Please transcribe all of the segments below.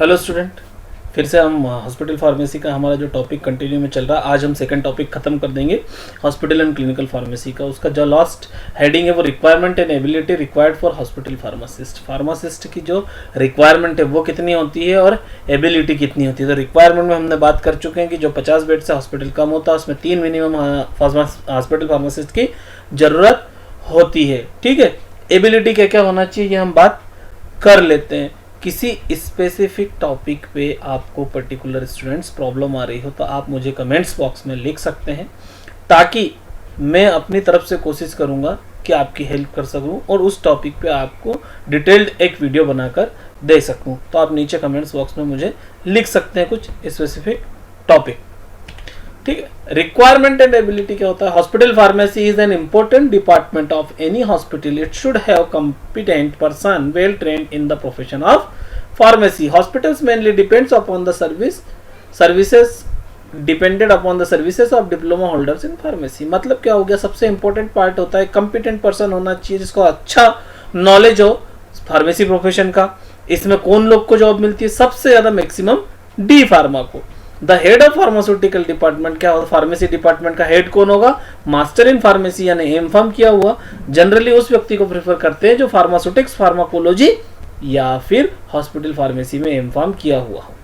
Hello student, फिर से हम हॉस्पिटल फार्मेसी का हमारा जो टॉपिक कंटिन्यू में चल रहा है, आज हम सेकंड टॉपिक खत्म कर देंगे हॉस्पिटल एंड क्लिनिकल फार्मेसी का। उसका जो लास्ट हेडिंग है वो requirement and ability required for hospital pharmacist. Pharmacist की जो रिक्वायरमेंट है वो कितनी होती है और एबिलिटी कितनी होती है। तो रिक्वायरमेंट में हमने बात कर चुके हैं कि जो 50 बेड से हॉस्पिटल कम होता है उसमें 3 मिनिमम हॉस्पिटल फार्मासिस्ट की ज़रूरत होती है। ठीक है, एबिलिटी क्या क्या होना चाहिए ये हम बात कर लेते हैं। किसी स्पेसिफिक टॉपिक पे आपको पर्टिकुलर स्टूडेंट्स प्रॉब्लम आ रही हो तो आप मुझे कमेंट्स बॉक्स में लिख सकते हैं, ताकि मैं अपनी तरफ से कोशिश करूँगा कि आपकी हेल्प कर सकूँ और उस टॉपिक पे आपको डिटेल्ड एक वीडियो बनाकर दे सकूँ। तो आप नीचे कमेंट्स बॉक्स में मुझे लिख सकते हैं कुछ स्पेसिफिक टॉपिक। ठीक है, रिक्वायरमेंट एंड एबिलिटी क्या होता है। Hospital pharmacy is an important department of any hospital. It should have competent person well trained in the profession of pharmacy. Hospitals mainly depends upon the services depended upon the services of diploma holders in pharmacy. मतलब क्या हो गया, सबसे important part होता है competent person होना चाहिए जिसको अच्छा नॉलेज हो फार्मेसी प्रोफेशन का। इसमें कौन लोग को जॉब मिलती है, सबसे ज्यादा मैक्सिमम डी फार्मा को। The head of pharmaceutical department क्या होगा, फार्मेसी डिपार्टमेंट का हेड कौन होगा, मास्टर इन फार्मेसी यानी एमफार्म किया हुआ। जनरली उस व्यक्ति को प्रेफर करते हैं जो फार्मास्यूटिक्स, फार्माकोलॉजी या फिर हॉस्पिटल फार्मेसी में एमफार्म किया हुआ हो।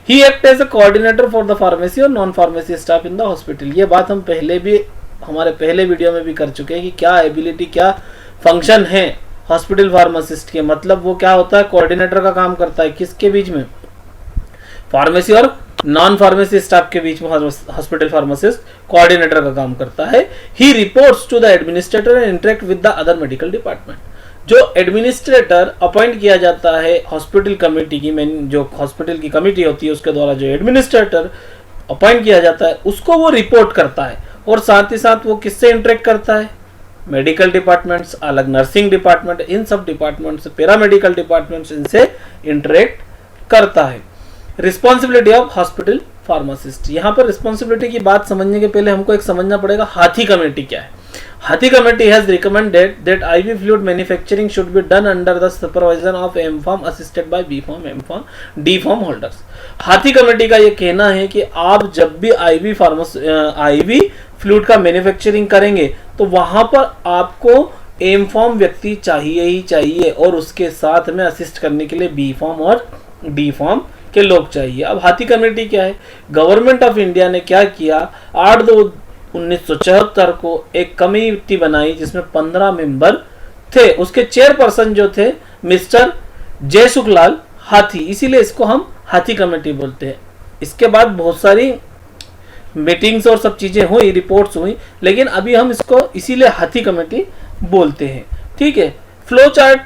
He act as a coordinator for the pharmacy और non pharmacy staff in the hospital. ये बात हम पहले भी हमारे पहले वीडियो में भी कर चुके हैं कि क्या एबिलिटी, क्या फंक्शन है हॉस्पिटल फार्मासिस्ट के। मतलब वो क्या होता है, कोऑर्डिनेटर का काम करता है किसके बीच में, फार्मेसी और नॉन फार्मेसी स्टाफ के बीच में हॉस्पिटल फार्मासिस्ट कोऑर्डिनेटर का काम करता है। He reports to the administrator and interact with the other medical department. जो एडमिनिस्ट्रेटर अपॉइंट किया जाता है हॉस्पिटल कमेटी की, जो हॉस्पिटल की कमेटी होती है उसके द्वारा जो एडमिनिस्ट्रेटर अपॉइंट किया जाता है उसको वो रिपोर्ट करता है। और साथ ही साथ वो किससे इंटरेक्ट करता है, मेडिकल डिपार्टमेंट्स, अलग नर्सिंग डिपार्टमेंट, इन सब डिपार्टमेंट्स, पैरामेडिकल डिपार्टमेंट्स, इनसे इंटरेक्ट करता है। Responsibility of hospital pharmacist. यहाँ पर रिस्पॉन्सिबिलिटी की बात समझने के पहले हमको एक समझना पड़ेगा हाथी कमेटी क्या है। Hathi committee has recommended that IV fluid manufacturing should be done under the supervision of M pharm assisted by B pharm, M pharm, D pharm holders. Hathi committee का ये कहना है कि आप जब भी आईवी फ्लूइड का मैन्युफैक्चरिंग करेंगे तो वहां पर आपको एम फार्म व्यक्ति चाहिए ही चाहिए और उसके साथ में असिस्ट करने के लिए बी फार्म और डी फार्म के लोग चाहिए। अब हाथी कमेटी क्या है, गवर्नमेंट ऑफ इंडिया ने क्या किया, 8/2/1974 को एक कमेटी बनाई जिसमें 15 मेंबर थे। उसके चेयरपर्सन जो थे मिस्टर जय सुखलाल हाथी, इसीलिए इसको हम हाथी कमेटी बोलते हैं। इसके बाद बहुत सारी मीटिंग्स और सब चीजें हुई, रिपोर्ट्स हुई, लेकिन अभी हम इसको इसीलिए हाथी कमेटी बोलते हैं। ठीक है, flow chart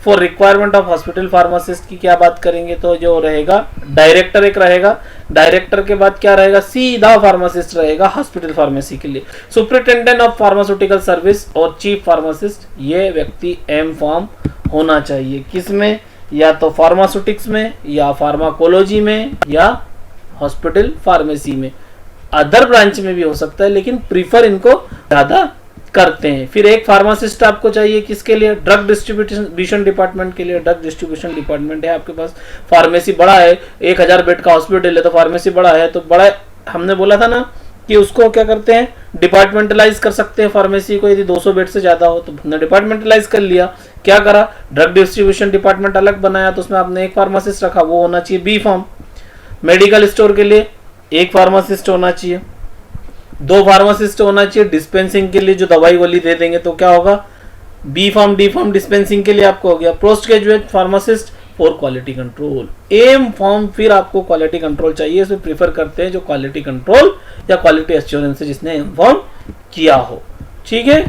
for requirement of hospital pharmacist की क्या बात करेंगे तो जो रहेगा डायरेक्टर एक रहेगा, डायरेक्टर के बाद क्या रहेगा, सीधा फार्मासिस्ट रहेगा हॉस्पिटल फार्मेसी के लिए। सुपरिटेंडेंट ऑफ फार्मास्यूटिकल सर्विस और चीफ फार्मासिस्ट, ये व्यक्ति एम फार्म होना चाहिए। किसमें, या तो फार्मास्यूटिक्स में या फार्माकोलॉजी में या हॉस्पिटल फार्मेसी में। अदर ब्रांच में भी हो सकता है लेकिन प्रीफर इनको ज्यादा करते हैं। फिर एक फार्मासिस्ट आपको चाहिए किसके लिए, ड्रग डिस्ट्रीब्यूशन डिपार्टमेंट के लिए। ड्रग डिस्ट्रीब्यूशन डिपार्टमेंट है आपके पास, फार्मेसी बड़ा है, 1000 बेड का हॉस्पिटल है तो फार्मेसी बड़ा है, तो बड़ा हमने बोला था ना कि उसको क्या करते हैं, डिपार्टमेंटलाइज कर सकते हैं फार्मेसी को। यदि 200 बेड से ज्यादा हो तो हमने डिपार्टमेंटलाइज कर लिया। क्या करा, ड्रग डिस्ट्रीब्यूशन डिपार्टमेंट अलग बनाया, तो उसमें आपने एक फार्मासिस्ट रखा, वो होना चाहिए बी फार्म। मेडिकल स्टोर के लिए एक फार्मासिस्ट होना चाहिए, 2 फार्मासिस्ट होना चाहिए। डिस्पेंसिंग के लिए जो दवाई वाली दे देंगे तो क्या होगा, B pharm, D pharm. Dispensing के लिए आपको हो गया post graduate pharmacist for quality control, M pharm. फिर आपको क्वालिटी कंट्रोल चाहिए, इसमें प्रीफर करते हैं जो क्वालिटी कंट्रोल या क्वालिटी एश्योरेंस है जिसने एम फार्म किया हो। ठीक है,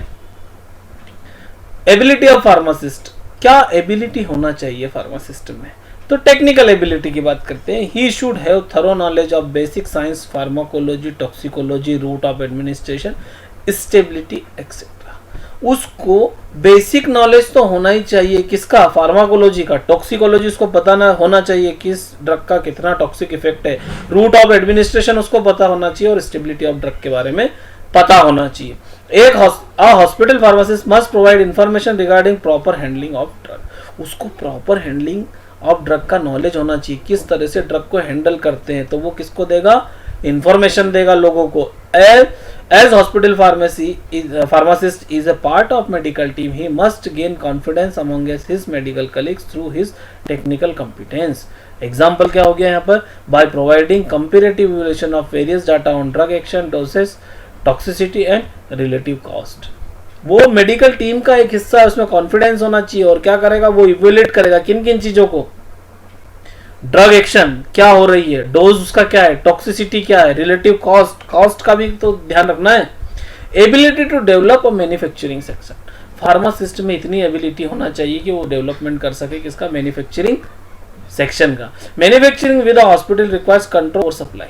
एबिलिटी ऑफ फार्मासिस्ट, क्या एबिलिटी होना चाहिए फार्मासिस्ट में, तो टेक्निकल एबिलिटी की बात करते हैं। He should have thorough knowledge of basic science, pharmacology, toxicology, route of administration, stability etcetera. उसको बेसिक नॉलेज तो होना ही चाहिए, किसका, फार्माकोलॉजी का। टॉक्सिकोलॉजी उसको पता ना होना चाहिए किस ड्रग का कितना टॉक्सिक इफेक्ट है। रूट ऑफ एडमिनिस्ट्रेशन उसको पता होना चाहिए और स्टेबिलिटी ऑफ ड्रग के बारे में पता होना चाहिए। एक hospital pharmacist must provide information regarding proper handling of drug. उसको प्रॉपर हैंडलिंग ऑफ ड्रग का नॉलेज होना चाहिए, किस तरह से ड्रग को हैंडल करते हैं, तो वो किसको देगा, इंफॉर्मेशन देगा लोगों को। As hospital pharmacist is a part of medical team, he must gain confidence among his medical colleagues through his technical competence. Example क्या हो गया यहाँ पर, by providing comparative evaluation of various data on drug action, doses, toxicity and relative cost. वो medical team का एक हिस्सा है, उसमें कॉन्फिडेंस होना चाहिए, और क्या करेगा, वो इवेल्युएट करेगा किन किन चीजों को, ड्रग एक्शन क्या हो रही है, डोज उसका क्या है, टॉक्सिसिटी क्या है, रिलेटिव कॉस्ट का भी तो ध्यान रखना है। Ability to develop a manufacturing section, pharmacist में इतनी एबिलिटी होना चाहिए कि वो डेवलपमेंट कर सके किसका, मैन्युफैक्चरिंग सेक्शन का। Manufacturing with a hospital requires control और supply,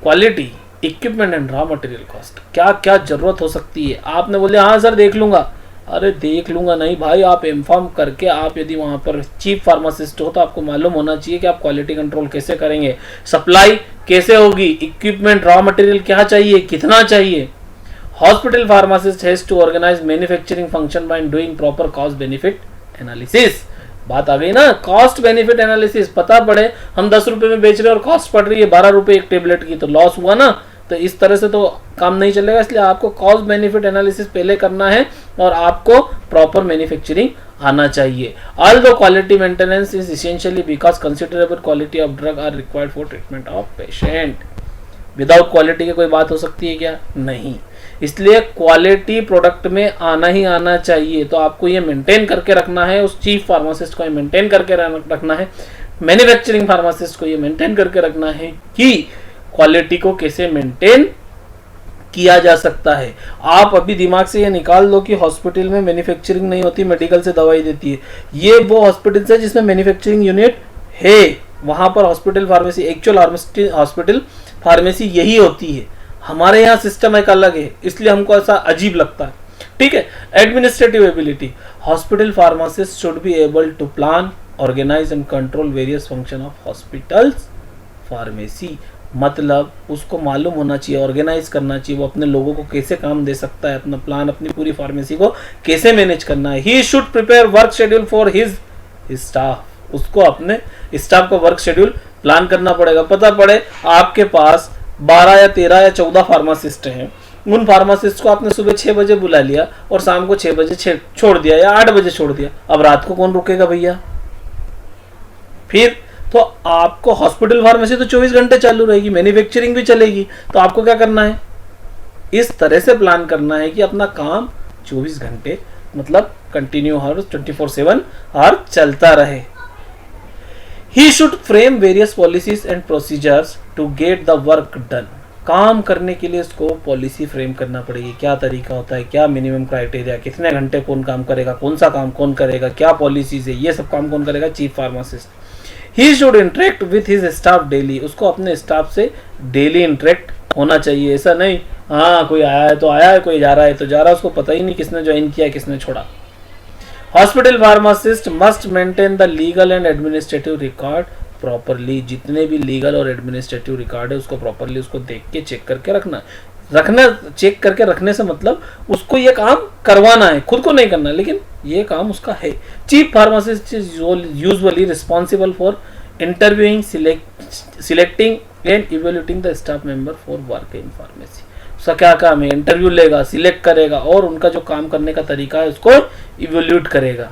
quality, equipment and raw material cost, क्या क्या जरूरत हो सकती है। आपने बोले हाँ सर देख लूंगा, अरे देख लूंगा नहीं भाई, आप इन्फॉर्म करके, आप यदि वहां पर चीफ फार्मासिस्ट हो तो आपको मालूम होना चाहिए कि आप क्वालिटी कंट्रोल कैसे करेंगे, सप्लाई कैसे होगी, इक्विपमेंट रॉ मटेरियल क्या चाहिए, कितना चाहिए। Hospital pharmacist has to organise manufacturing function by doing proper cost benefit analysis. बात आ गई ना, कॉस्ट बेनिफिट एनालिसिस, पता पड़े हम 10 रुपए में बेच रहे हैं और कॉस्ट पड़ रही है 12 रुपए एक टेबलेट की, तो लॉस हुआ ना, तो इस तरह से तो काम नहीं चलेगा। इसलिए आपको कॉस्ट बेनिफिट एनालिसिस पहले करना है और आपको प्रॉपर मैन्युफैक्चरिंग आना चाहिए। Although quality maintenance is essentially because considerable quality of drug are required for treatment of patient. Without quality की कोई बात हो सकती है क्या, नहीं। इसलिए क्वालिटी प्रोडक्ट में आना ही आना चाहिए, तो आपको ये मेंटेन करके रखना है, उस चीफ फार्मासिस्ट को ये मेंटेन करके रखना है, मैन्युफैक्चरिंग फार्मासिस्ट को ये मेंटेन करके रखना है कि क्वालिटी को कैसे मेंटेन किया जा सकता है। आप अभी दिमाग से ये निकाल दो कि हॉस्पिटल में मैन्युफैक्चरिंग नहीं होती, मेडिकल से दवाई देती है, ये वो हॉस्पिटल है जिसमें मैन्युफैक्चरिंग यूनिट है, वहां पर hospital pharmacy, actual hospital pharmacy यही होती है। हमारे यहाँ सिस्टम एक अलग है, इसलिए हमको ऐसा अजीब लगता है, ठीक है। Administrative ability, hospital pharmacist should be able to plan, organise and control various function of hospitals pharmacy. मतलब उसको मालूम होना चाहिए, ऑर्गेनाइज करना चाहिए, वो अपने लोगों को कैसे काम दे सकता है, अपना प्लान, अपनी पूरी फार्मेसी को कैसे मैनेज करना है। He should prepare work schedule for his staff, उसको अपने स्टाफ का वर्क शेड्यूल प्लान करना पड़ेगा। पता पड़े आपके पास 12 या 13 या 14 फार्मासिस्ट हैं, उन फार्मासिस्ट को आपने सुबह 6 बजे बुला लिया और शाम को 6 बजे छोड़ दिया या 8 बजे छोड़ दिया, अब रात को कौन रुकेगा भैया। फिर तो आपको हॉस्पिटल फार्मेसी तो 24 घंटे चालू रहेगी, मैन्युफैक्चरिंग भी चलेगी, तो आपको क्या करना है, इस तरह से प्लान करना है कि अपना काम 24 घंटे मतलब कंटिन्यू हर 24/7 और चलता रहे। He should frame various policies and procedures to get the work done. काम करने के लिए इसको पॉलिसी फ्रेम करना पड़ेगी, क्या तरीका होता है, क्या मिनिमम क्राइटेरिया, कितने घंटे कौन काम करेगा, कौन सा काम कौन करेगा, क्या पॉलिसीज है, ये सब काम कौन करेगा, chief pharmacist. He should interact with his staff daily, उसको अपने स्टाफ से डेली इंटरेक्ट होना चाहिए। ऐसा नहीं हाँ कोई आया है तो आया है, कोई जा रहा है तो जा रहा है, उसको पता ही नहीं किसने ज्वाइन किया किसने छोड़ा। Hospital pharmacist must maintain the legal and administrative record properly, जितने भी लीगल और एडमिनिस्ट्रेटिव रिकॉर्ड है उसको प्रॉपरली उसको देख के चेक करके रखना। चेक करके रखने से मतलब उसको ये काम करवाना है, खुद को नहीं करना, लेकिन ये काम उसका है। Chief pharmacist is usually responsible for interviewing, selecting and evaluating the staff member for work in pharmacy. उसका क्या काम है, इंटरव्यू लेगा, सिलेक्ट करेगा और उनका जो काम करने का तरीका है उसको इवेल्यूट करेगा।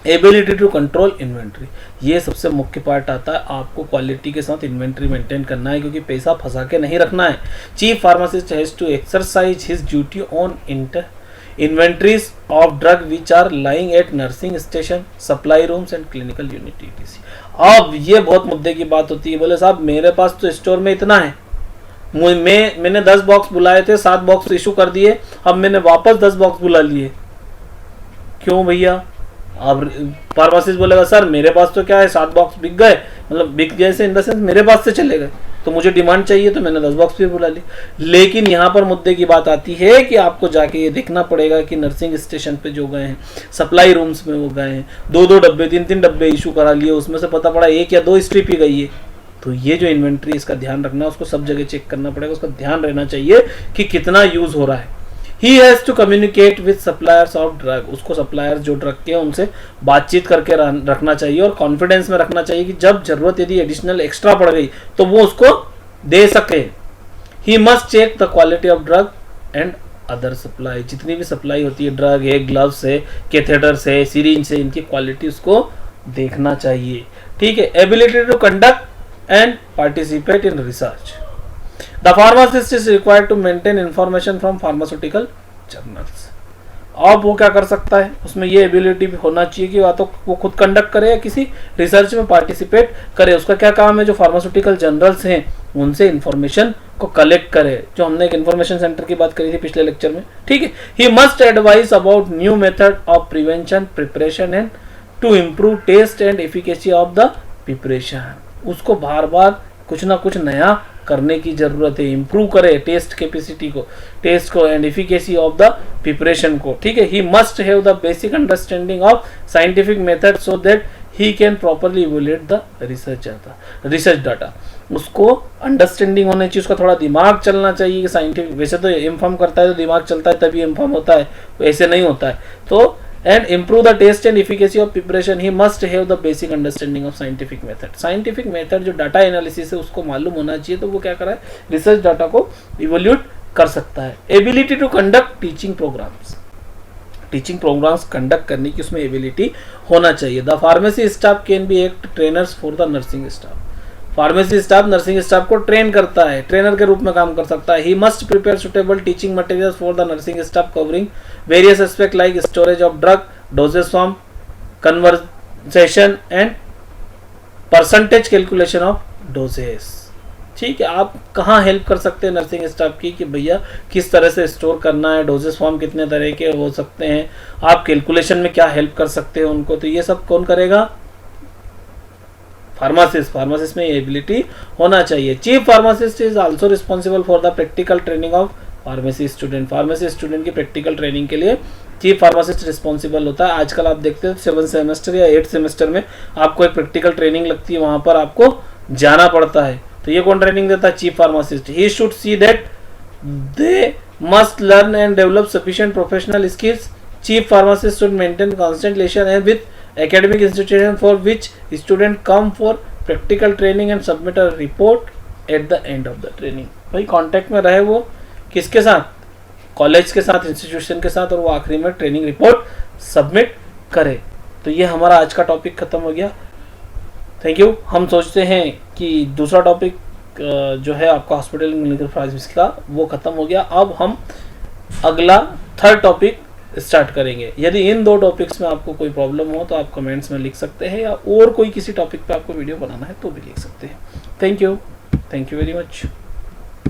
एबिलिटी टू कंट्रोल इन्वेंट्री, ये सबसे मुख्य पार्ट आता है, आपको क्वालिटी के साथ इन्वेंट्री मेंटेन करना है क्योंकि पैसा फंसा के नहीं रखना है। Chief pharmacist has to exercise his duty on inventories of drug which are lying at nursing station, supply rooms and clinical unit ETC। अब ये बहुत मुद्दे की बात होती है, बोले साहब मेरे पास तो स्टोर में इतना है, मैंने 10 बॉक्स बुलाए थे, 7 बॉक्स इशू कर दिए, अब मैंने वापस 10 बॉक्स बुला लिए, क्यों भैया। अब फार्मासिस्ट बोलेगा सर मेरे पास तो क्या है 7 बॉक्स बिक गए, मतलब बिक गए से इन द सेंस मेरे पास से चले गए, तो मुझे डिमांड चाहिए तो मैंने 10 बॉक्स भी बुला ली। लेकिन यहाँ पर मुद्दे की बात आती है कि आपको जाके ये देखना पड़ेगा कि नर्सिंग स्टेशन पे जो गए हैं, सप्लाई रूम्स में वो गए हैं, 2-2 डब्बे 3-3 डब्बे इशू करा लिए, उसमें से पता पड़ा 1 या 2 स्ट्रिप ही गई है। तो ये जो इन्वेंट्री इसका ध्यान रखना, उसको सब जगह चेक करना पड़ेगा, उसका ध्यान रहना चाहिए कि कितना यूज हो रहा है। He has to communicate with suppliers of drug, उसको सप्लायर जो ड्रग के उनसे बातचीत करके रखना चाहिए और कॉन्फिडेंस में रखना चाहिए कि जब जरूरत यदि एडिशनल एक्स्ट्रा पड़ गई तो वो उसको दे सके। He must check the quality of drug and other supply, जितनी भी सप्लाई होती है ड्रग है, ग्लव्स है, कैथेटर्स है, सिरिंज है, इनकी क्वालिटी उसको देखना चाहिए। ठीक है। Ability to conduct and participate in research, the pharmacist is required to maintain information from pharmaceutical journals. अब वो क्या कर सकता है, उसमें ये एबिलिटी भी होना चाहिए कि या तो वो खुद कंडक्ट करे या किसी रिसर्च में पार्टिसिपेट करे। उसका क्या काम है, जो फार्मास्यूटिकल जर्नल्स हैं उनसे इंफॉर्मेशन को कलेक्ट करे, जो हमने एक इंफॉर्मेशन सेंटर की बात करी थी पिछले लेक्चर में। ठीक है। He must advise about new method of prevention, preparation and to improve taste and efficacy of the preparation. उसको बार बार कुछ ना कुछ नया करने की जरूरत है, इंप्रूव करे टेस्ट कैपेसिटी को, टेस्ट को and efficacy of the preparation को। ठीक है। He must have the basic understanding of scientific method so that he can properly evaluate the research data. उसको अंडरस्टैंडिंग होनी चाहिए, उसका थोड़ा दिमाग चलना चाहिए कि साइंटिफिक, वैसे तो इन्फॉर्म करता है तो दिमाग चलता है तभी इन्फॉर्म होता है, ऐसे नहीं होता है। तो and improve the taste and efficacy of preparation, he must have the basic understanding of scientific method। scientific method जो डाटा एनालिसिस है उसको मालूम होना चाहिए, तो वो क्या कर रहा है, रिसर्च डाटा को इवोल्यूट कर सकता है। Ability to conduct teaching programmes, teaching programmes conduct करने की उसमें एबिलिटी होना चाहिए। The pharmacy staff can be act trainers for the nursing staff, pharmacy staff nursing staff को ट्रेन करता है, ट्रेनर के रूप में काम कर सकता है। He must prepare suitable teaching materials for the nursing staff covering various aspect like storage of drug, doses form, conversation and percentage calculation of doses. ठीक है। आप कहाँ हेल्प कर सकते हैं नर्सिंग स्टाफ की कि भैया किस तरह से स्टोर करना है, डोजेस फॉर्म कितने तरह के हो सकते हैं, आप कैलकुलेशन में क्या हेल्प कर सकते हैं उनको, तो ये सब कौन करेगा, फार्मासिस्ट। फार्मासिस्ट में ये एबिलिटी होना चाहिए। Chief pharmacist is also responsible for the practical training of pharmacy student, pharmacy student की प्रैक्टिकल ट्रेनिंग के लिए चीफ फार्मासिस्ट रिस्पॉन्सिबल होता है। आजकल आप देखते हो 7 सेमेस्टर या 8 सेमेस्टर में आपको एक प्रैक्टिकल ट्रेनिंग लगती है, वहां पर आपको जाना पड़ता है, तो ये कौन ट्रेनिंग देता है, chief pharmacist. He should see that they must learn and develop sufficient professional skills. Chief pharmacist should maintain constant relation and with academic institution for which student come for practical training and submit a report at the end of the training। भाई contact में रहे वो किसके साथ, college के साथ, institution के साथ, और वो आखिरी में ट्रेनिंग रिपोर्ट सबमिट करे। तो ये हमारा आज का टॉपिक खत्म हो गया। Thank you. हम सोचते हैं कि दूसरा टॉपिक जो है आपका हॉस्पिटल क्लिनिकल फार्मेसी का वो खत्म हो गया। अब हम अगला थर्ड टॉपिक स्टार्ट करेंगे। यदि इन 2 टॉपिक्स में आपको कोई प्रॉब्लम हो तो आप कमेंट्स में लिख सकते हैं, या और कोई किसी टॉपिक पे आपको वीडियो बनाना है तो भी लिख सकते हैं। Thank you very much.